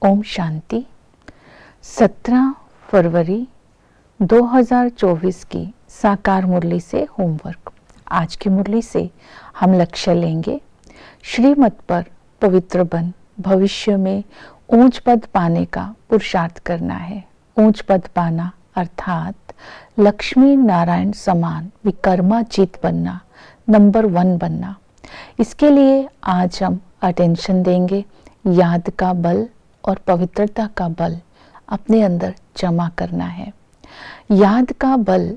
ओम शांति। 17 फरवरी 2024 की साकार मुरली से होमवर्क। आज की मुरली से हम लक्ष्य लेंगे, श्रीमत पर पवित्र बन भविष्य में ऊंच पद पाने का पुरुषार्थ करना है। ऊंच पद पाना अर्थात लक्ष्मी नारायण समान विकर्माजीत बनना, नंबर 1 बनना। इसके लिए आज हम अटेंशन देंगे। याद का बल और पवित्रता का बल अपने अंदर जमा करना है। याद का बल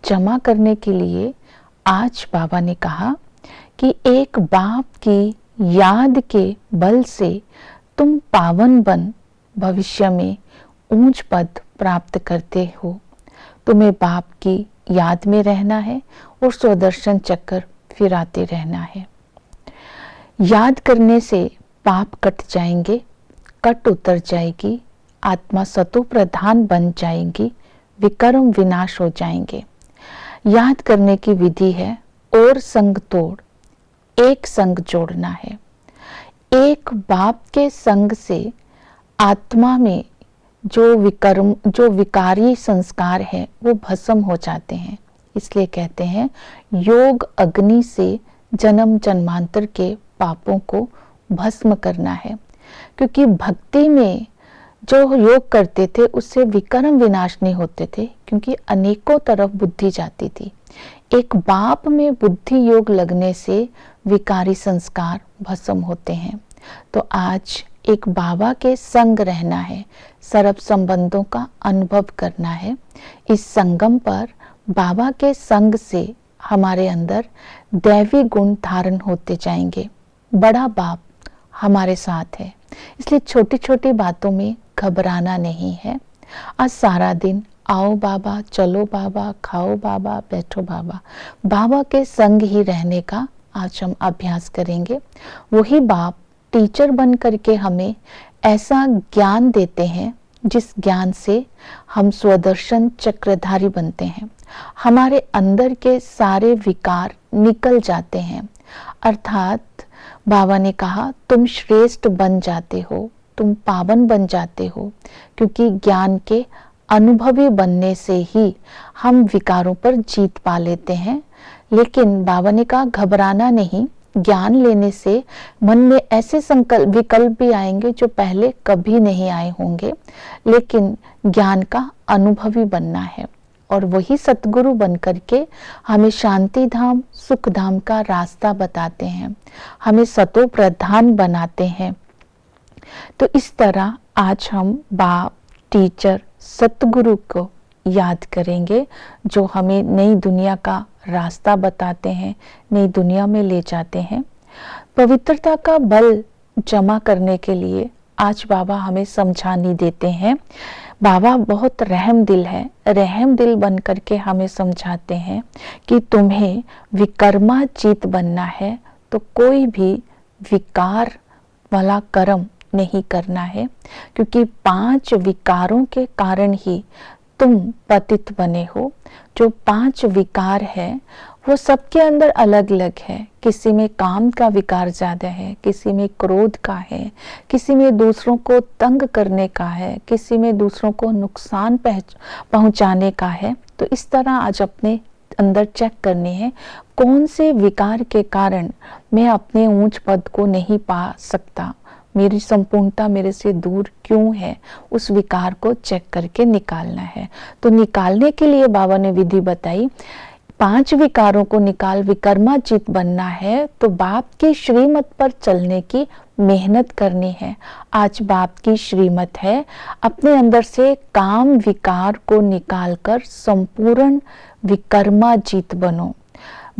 जमा करने के लिए आज बाबा ने कहा कि एक बाप की याद के बल से तुम पावन बन भविष्य में ऊंच पद प्राप्त करते हो। तुम्हें बाप की याद में रहना है और स्वदर्शन चक्र फिराते रहना है। याद करने से पाप कट जाएंगे, कट उतर जाएगी, आत्मा सतो प्रधान बन जाएगी, विकर्म विनाश हो जाएंगे। याद करने की विधि है और संग तोड़ एक संग जोड़ना है। एक बाप के संग से आत्मा में जो विकारी संस्कार है वो भस्म हो जाते हैं। इसलिए कहते हैं योग अग्नि से जन्म जन्मांतर के पापों को भस्म करना है। क्योंकि भक्ति में जो योग करते थे उससे विकर्म विनाश नहीं होते थे, क्योंकि अनेकों तरफ बुद्धि जाती थी। एक बाप में बुद्धि योग लगने से विकारी संस्कार भस्म होते हैं। तो आज एक बाबा के संग रहना है, सर्व संबंधों का अनुभव करना है। इस संगम पर बाबा के संग से हमारे अंदर दैवी गुण धारण होते जाएंगे। बड़ा बाप हमारे साथ है, इसलिए छोटी छोटी बातों में घबराना नहीं है। आज सारा दिन आओ बाबा, चलो बाबा, खाओ बाबा, बैठो बाबा, बाबा के संग ही रहने का आज हम अभ्यास करेंगे। वही बाप टीचर बन करके हमें ऐसा ज्ञान देते हैं जिस ज्ञान से हम स्वदर्शन चक्रधारी बनते हैं। हमारे अंदर के सारे विकार निकल जाते हैं। अर्थात बाबा ने कहा तुम श्रेष्ठ बन जाते हो, तुम पावन बन जाते हो, क्योंकि ज्ञान के अनुभवी बनने से ही हम विकारों पर जीत पा लेते हैं। लेकिन बाबा ने कहा घबराना नहीं। ज्ञान लेने से मन में ऐसे विकल्प भी आएंगे जो पहले कभी नहीं आए होंगे, लेकिन ज्ञान का अनुभवी बनना है। और वही सतगुरु बन करके हमें शांति धाम सुख धाम का रास्ता बताते हैं, हमें सतो प्रधान बनाते हैं। तो इस तरह आज हम बाप टीचर सतगुरु को याद करेंगे, जो हमें नई दुनिया का रास्ता बताते हैं, नई दुनिया में ले जाते हैं। पवित्रता का बल जमा करने के लिए आज बाबा हमें समझानी देते हैं। बाबा बहुत रहम दिल है, रहम दिल बन करके हमें समझाते हैं कि तुम्हें विकर्माजीत बनना है तो कोई भी विकार वाला कर्म नहीं करना है, क्योंकि 5 विकारों के कारण ही तुम पतित बने हो। जो 5 विकार है वो सबके अंदर अलग अलग है। किसी में काम का विकार ज्यादा है, किसी में क्रोध का है, किसी में दूसरों को तंग करने का है, किसी में दूसरों को नुकसान पहुंचाने का है। तो इस तरह आज अपने अंदर चेक करनी है कौन से विकार के कारण मैं अपने ऊंच पद को नहीं पा सकता, मेरी संपूर्णता मेरे से दूर क्यों है, उस विकार को चेक करके निकालना है। तो निकालने के लिए बाबा ने विधि बताई। 5 विकारों को निकाल विकर्माजीत बनना है तो बाप की श्रीमत पर चलने की मेहनत करनी है। आज बाप की श्रीमत है, अपने अंदर से काम विकार को निकालकर संपूर्ण विकर्माजीत बनो।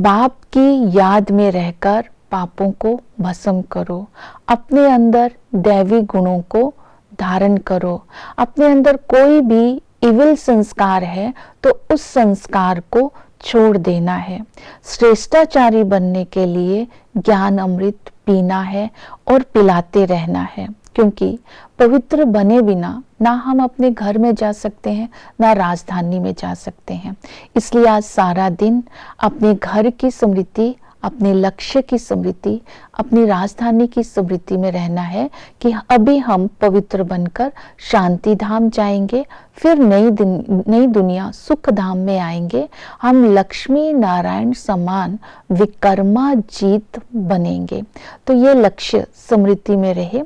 बाप की याद में रहकर पापों को भस्म करो, अपने अंदर दैवी गुणों को धारण करो। अपने अंदर कोई भी इविल संस्कार है तो उस संस्कार को छोड़ देना है। श्रेष्ठाचारी बनने के लिए ज्ञान अमृत पीना है और पिलाते रहना है, क्योंकि पवित्र बने बिना ना हम अपने घर में जा सकते हैं, ना राजधानी में जा सकते हैं। इसलिए आज सारा दिन अपने घर की स्मृति, अपने लक्ष्य की स्मृति, अपनी राजधानी की स्मृति में रहना है कि अभी हम पवित्र बनकर शांति धाम जाएंगे, फिर नई दुनिया सुख धाम में आएंगे। हम लक्ष्मी नारायण समान विकर्माजीत बनेंगे। तो ये लक्ष्य स्मृति में रहे।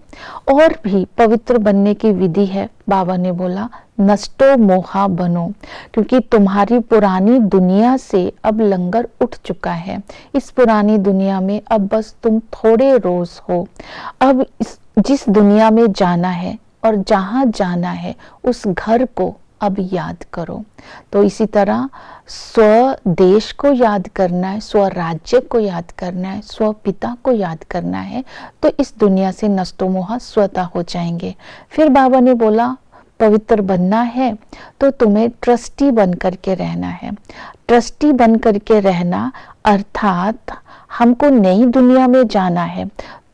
और भी पवित्र बनने की विधि है। बाबा ने बोला नष्टो मोहा बनो, क्योंकि तुम्हारी पुरानी दुनिया से अब लंगर उठ चुका है। इस पुरानी दुनिया में अब बस तुम थोड़े रोज हो। अब जिस दुनिया में जाना है और जहां जाना है उस घर को अब याद करो। तो इसी तरह स्व देश को याद करना है, स्व राज्य को याद करना है, स्व पिता को याद करना है, तो इस दुनिया से नष्टो मोह स्वतः हो जाएंगे। फिर बाबा ने बोला पवित्र बनना है तो तुम्हें ट्रस्टी बन करके रहना है। ट्रस्टी बन करके रहना अर्थात हमको नई दुनिया में जाना है,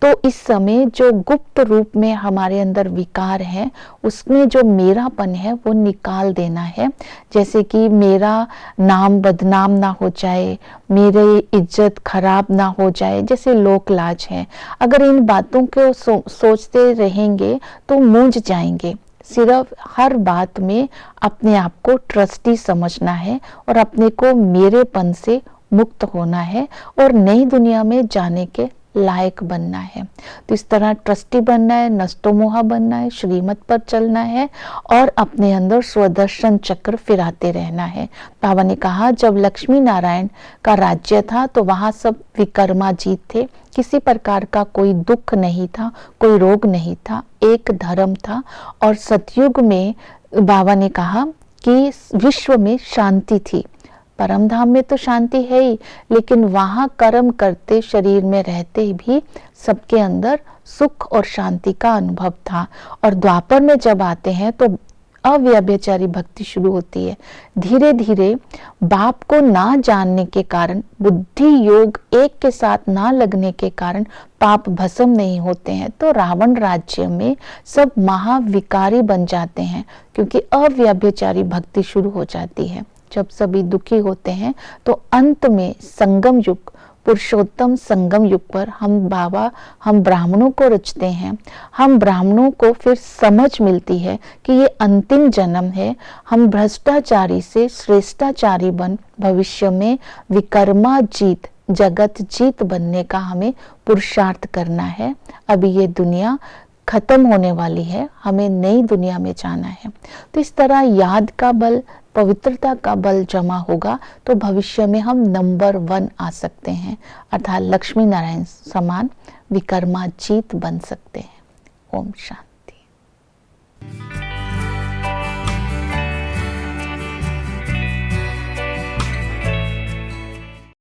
तो इस समय जो गुप्त रूप में हमारे अंदर विकार है उसमें जो मेरापन है वो निकाल देना है। जैसे कि मेरा नाम बदनाम ना हो जाए, मेरी इज्जत खराब ना हो जाए, जैसे लोक लाज है। अगर इन बातों को सोचते रहेंगे तो मूंझ जाएंगे। सिर्फ हर बात में अपने आप को ट्रस्टी समझना है और अपने को मेरेपन से मुक्त होना है और नई दुनिया में जाने के लायक बनना है। तो इस तरह ट्रस्टी बनना है, नष्टो मोहा बनना है, श्रीमत पर चलना है और अपने अंदर स्वदर्शन चक्र फिराते रहना है। बाबा ने कहा जब लक्ष्मी नारायण का राज्य था तो वहां सब विकर्माजीत थे, किसी प्रकार का कोई दुख नहीं था, कोई रोग नहीं था, एक धर्म था। और सतयुग में बाबा ने कहा कि विश्व में शांति थी। परम धाम में तो शांति है ही, लेकिन वहां कर्म करते शरीर में रहते भी सबके अंदर सुख और शांति का अनुभव था। और द्वापर में जब आते हैं तो अव्यभिचारी भक्ति शुरू होती है। धीरे धीरे बाप को ना जानने के कारण, बुद्धि योग एक के साथ ना लगने के कारण पाप भस्म नहीं होते हैं। तो रावण राज्य में सब महाविकारी बन जाते हैं, क्योंकि अव्यभिचारी भक्ति शुरू हो जाती है। जब सभी दुखी होते हैं तो अंत में संगम युग, पुरुषोत्तम संगम युग पर हम ब्राह्मणों को रचते हैं। हम ब्राह्मणों को फिर समझ मिलती है कि ये अंतिम जन्म है। हम भ्रष्टाचारी से श्रेष्ठाचारी बन भविष्य में विकर्माजीत, जगत जीत बनने का हमें पुरुषार्थ करना है। अभी ये दुनिया खत्म होने वाली है, हमें नई दुनिया में जाना है। तो इस तरह याद का बल, पवित्रता का बल जमा होगा तो भविष्य में हम नंबर 1 आ सकते हैं, अर्थात लक्ष्मी नारायण समान विकर्माजीत बन सकते हैं। ओम शांति।